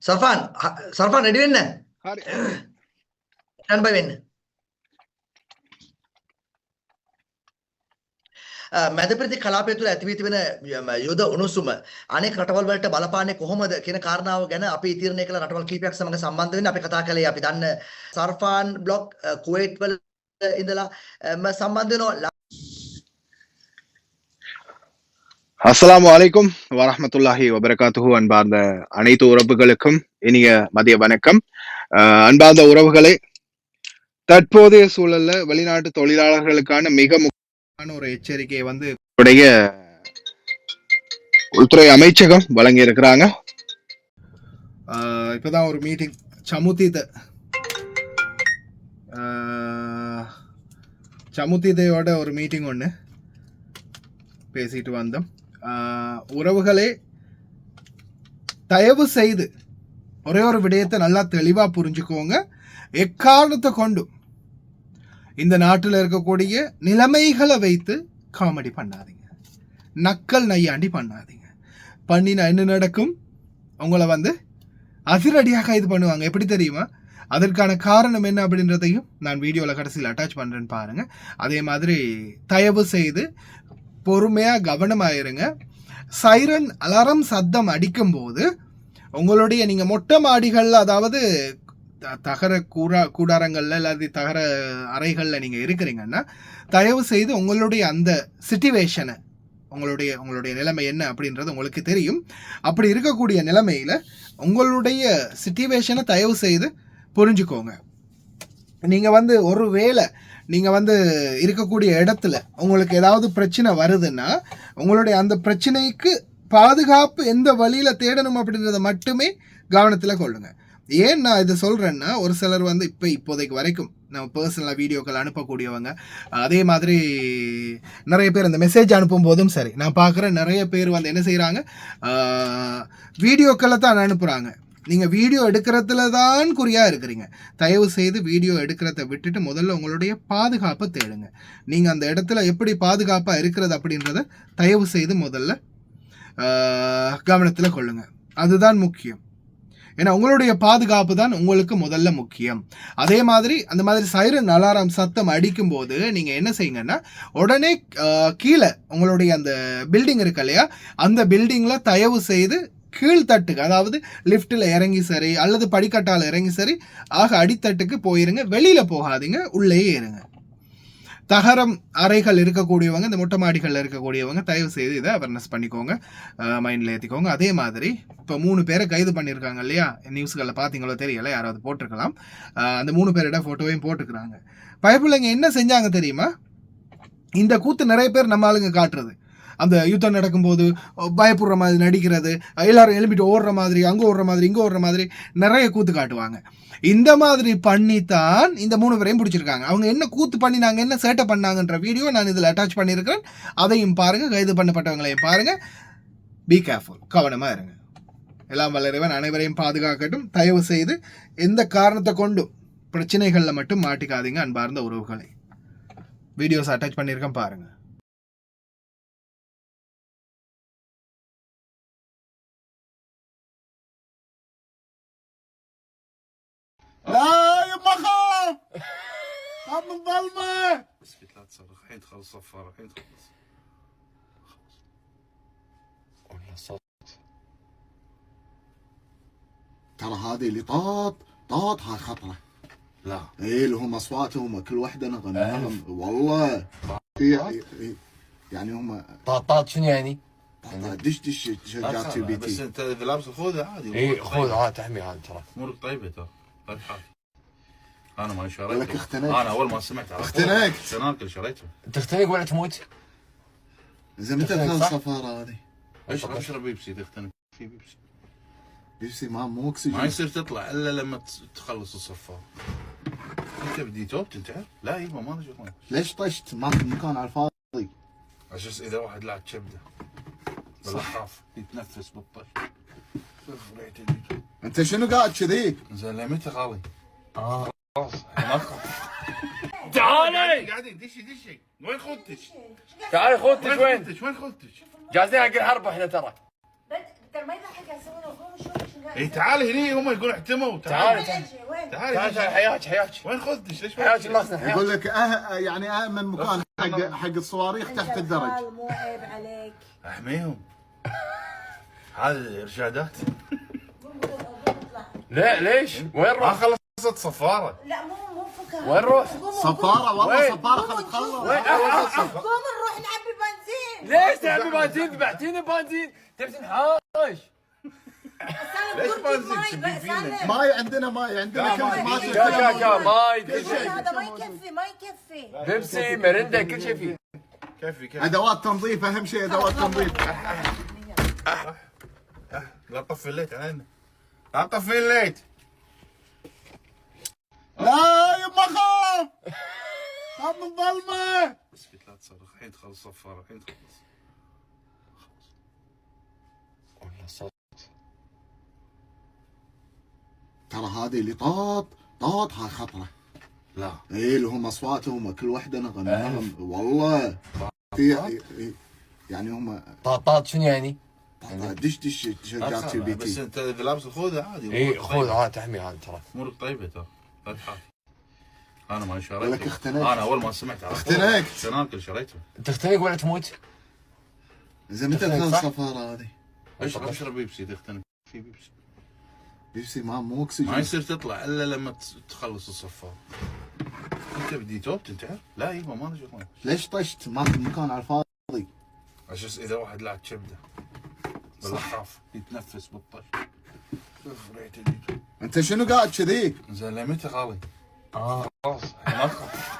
සර්ෆාන් ready වෙන්න. හරි. Stand බයි වෙන්න. මැදපෙරදිග කලාපය තුළ ඇති වී තිබෙන යුද උණුසුම අනෙක් රටවල් වලට බලපාන්නේ කොහොමද කියන කාරණාව ගැන අපි තීරණය කළ රටවල් කිහිපයක් සමග සම්බන්ධ වෙන්න අපි කතා කළේ. අපි දන්න සර්ෆාන් බ්ලොග් කුවේට් වල ඉඳලා සම්බන්ධ වෙනවා. அஸ்ஸலாமு அலைக்கும் வரஹ்மத்துல்லாஹி வபரகாத்துஹு. அன்பார்ந்த அனைத்து உறவுகளுக்கும் இனிய மதிய வணக்கம். அன்பார்ந்த உறவுகளே, தற்போதைய சூழல்ல வெளிநாட்டு தொழிலாளர்களுக்கான மிக முக்கியமான ஒரு எச்சரிக்கையை உடைய உள்துறை அமைச்சகம் வழங்கி இருக்கிறாங்க. இப்பதான் ஒரு மீட்டிங் சமுத்திதையோட ஒரு மீட்டிங் ஒன்று பேசிட்டு வந்தோம். உறவுகளே, தயவு செய்து ஒரே ஒரு விடயத்தை நல்லா தெளிவா புரிஞ்சுக்கோங்க. எக்காரணத்தை கொண்டும் இந்த நாட்டில் இருக்கக்கூடிய நிலைமைகளை வைத்து காமெடி பண்ணாதீங்க, நக்கல் நையாண்டி பண்ணாதீங்க. பண்ணினா என்ன நடக்கும்? உங்களை அதிரடியாக இது பண்ணுவாங்க. எப்படி தெரியுமா? அதற்கான காரணம் என்ன அப்படின்றதையும் நான் வீடியோவில் கடைசியில் அட்டாச் பண்ணுறேன்னு பாருங்க. அதே மாதிரி தயவு செய்து பொறுமையாக கவனமாயிருங்க. சைரன் அலாரம் சத்தம் அடிக்கும் போது உங்களுடைய நீங்கள் மொட்டை மாடிகளில், அதாவது தகர கூடாரங்களில் இல்லாத தகர அறைகளில் நீங்கள் இருக்கிறீங்கன்னா தயவு செய்து உங்களுடைய அந்த சிச்சுவேஷனை, உங்களுடைய நிலைமை என்ன அப்படின்றது உங்களுக்கு தெரியும். அப்படி இருக்கக்கூடிய நிலைமையில் உங்களுடைய சிச்சுவேஷனை தயவு செய்து புரிஞ்சுக்கோங்க. நீங்கள் ஒரு வேளை நீங்கள் இருக்கக்கூடிய இடத்துல உங்களுக்கு ஏதாவது பிரச்சனை வருதுன்னா உங்களுடைய அந்த பிரச்சனைக்கு பாதுகாப்பு எந்த வழியில் தேடணும் அப்படின்றத மட்டுமே கவனத்தில் கொள்ளுங்க. ஏன் நான் இதை சொல்கிறேன்னா, ஒரு சிலர் இப்போதைக்கு வரைக்கும் நம்ம பர்சனலாக வீடியோக்கள் அனுப்பக்கூடியவங்க, அதே மாதிரி நிறைய பேர் அந்த மெசேஜ் அனுப்பும் போதும் சரி, நான் பார்க்குறேன் நிறைய பேர் என்ன செய்கிறாங்க, வீடியோக்களை தான் அனுப்புகிறாங்க. நீங்கள் வீடியோ எடுக்கிறதுல தான் குறியாக இருக்கிறீங்க. தயவு செய்து வீடியோ எடுக்கிறத விட்டுட்டு முதல்ல உங்களுடைய பாதுகாப்பை தேடுங்க. நீங்கள் அந்த இடத்துல எப்படி பாதுகாப்பாக இருக்கிறது அப்படின்றத தயவு செய்து முதல்ல கவனத்தில் கொள்ளுங்க. அதுதான் முக்கியம். ஏன்னா உங்களுடைய பாதுகாப்பு தான் உங்களுக்கு முதல்ல முக்கியம். அதே மாதிரி அந்த மாதிரி சைரன் அலாரம் சத்தம் அடிக்கும் போது நீங்கள் என்ன செய்யுங்கன்னா, உடனே கீழே உங்களுடைய அந்த பில்டிங் இருக்கு இல்லையா, அந்த பில்டிங்கில் தயவு செய்து கீழ்த்தட்டுக்கு, அதாவது லிஃப்ட்டில் இறங்கி சரி அல்லது படிக்கட்டால் இறங்கி சரி அடித்தட்டுக்கு போயிருங்க. வெளியில் போகாதீங்க, உள்ளேயே இருங்க. தகரம் அறைகள் இருக்கக்கூடியவங்க, இந்த மொட்டை மாடிகளில் இருக்கக்கூடியவங்க தயவு செய்து இதை அவேர்னஸ் பண்ணிக்கோங்க, மைண்டில் ஏற்றிக்கோங்க. அதே மாதிரி இப்போ 3 பேரை கைது பண்ணியிருக்காங்க இல்லையா, நியூஸ்களில் பார்த்தீங்களோ தெரியல, யாராவது போட்டிருக்கலாம். அந்த 3 பேரோட ஃபோட்டோவையும் போட்டுக்கிறாங்க. பயப்பிள்ளைங்க என்ன செஞ்சாங்க தெரியுமா? இந்த கூத்து நிறைய பேர் நம்ம ஆளுங்க காட்டுறது, அந்த யுத்தம் நடக்கும்போது பயப்படுற மாதிரி நடிக்கிறது, எல்லாரும் எழுப்பிட்டு ஓடுற மாதிரி, அங்கே ஓடுற மாதிரி, இங்கே ஓடுற மாதிரி நிறைய கூத்து காட்டுவாங்க. இந்த மாதிரி பண்ணித்தான் இந்த 3 பேரையும் பிடிச்சிருக்காங்க. அவங்க என்ன கூத்து பண்ணினாங்க, என்ன சேட்டை பண்ணாங்கன்ற வீடியோ நான் இதில் அட்டாச் பண்ணியிருக்கிறேன். அதையும் பாருங்கள், கைது பண்ணப்பட்டவங்களையும் பாருங்கள். பி கேர்ஃபுல், கவனமாக இருங்க. எல்லாம் வல்ல இறைவன் அனைவரையும் பாதுகாக்கட்டும். தயவு செய்து எந்த காரணத்தை கொண்டும் பிரச்சனைகளில் மட்டும் மாட்டிக்காதீங்க. அன்பார்ந்த உறவுகளை, வீடியோஸ் அட்டாச் பண்ணியிருக்கேன் பாருங்கள். لا يما خاف من الظلمة. اسكت لا تصرخ، الحين تخلص صفارة، الحين تخلص. والله صوت. ترى هذه اللي طاط هاي خطرة. لا ايه اللي هم اصواتهم كل وحدة نغنيهم والله. يعني هم طاط شنو يعني؟ دش شجعت البيتي. بس انت اذا لابس الخوذة عادي. اي خوذة تحمي هذا ترى. امورك طيبة ترى. انا ما شريته. لك اختنقت. انا اول ما سمعت اختنقت. سناكل شريته. تختنق ولا تموت؟ زين متى تخلص الصفارة هذه؟ اشرب بيبسي تختنق. في بيبسي مو اكسجين. ما يصير تطلع الا لما تخلص الصفارة. انت بدي توب تنتعب؟ لا يبا ما نجي. ليش طشت ماخذ مكان على الفاضي؟ عشان اذا واحد لعب كبده ولا خاف يتنفس بالطش. انت شنو قاعد كذي؟ زين لمتى خالي؟ تعالي قاعدين دشي وين خوذتك؟ تعالي خوذتك وين خوذتك؟ جاهزين حق الحرب احنا ترى. ترى ما يضحك يسوون شو اي تعال هني هم يقولون احتموا تعال تعال تعال تعال تعال حياك حياك وين خذتش ليش حياك الناس حياك. يقول لك يعني أأمن مكان حق الصواريخ تحت الدرج. مو عيب عليك. احميهم هذه ارشادات لا ليش؟ وين ما روح؟ خلصت صفاره لا مو فكره. وين روح؟ صفارة والله وين؟ صفارة خلت تخلص. قوم نروح نعبي بنزين. ليش تعبي بنزين؟ ذبحتيني بنزين تبي تنحاش. ليش بنزين تبي فينا؟ ماي عندنا ماي عندنا كل ما كا ماي كل شيء. شيء. هذا ما يكفي ما يكفي. بيبسي مرندا كل شيء فيه. كفي ادوات تنظيف اهم شيء ادوات تنظيف. لا طفي الليت علينا لا طفي الليت لا يما خاف خاف من ظلمه. اسكت لا تصرخ الحين تخلص صفاره الحين تخلص والله صوت. ترى هذه اللي طاط هاي خطره. لا اي لهم اصواتهم كل وحده نغم والله في يعني هم طاطات شنو يعني؟ دش تشجعت في بس بيتي. انت اذا لابس الخوذه عادي اي خذ هذا تحمي هذا ترى. امورك طيبه ترى لا تخاف انا ما شريته ولك اختنقت. انا اول ما سمعت على اختنقت. شناكل شريته تختنق ولا تموت؟ زين متى اختنقت، تخلص صح؟ الصفاره هذه؟ اشرب بيبسي تختنق في بيبسي بيبسي مو اكسجين. ما يصير تطلع الا لما تخلص الصفار انت بدي توب تنتحر؟ لا يبا ما لنا شغل ليش طشت ماخذ مكان على الفاضي؟ عشان اذا واحد لعب كبده ولا خاف يتنفس بالطش ريحه الجيج. انت شنو قاعد كذي؟ زين لمتى خالي؟ خلاص ما أخاف.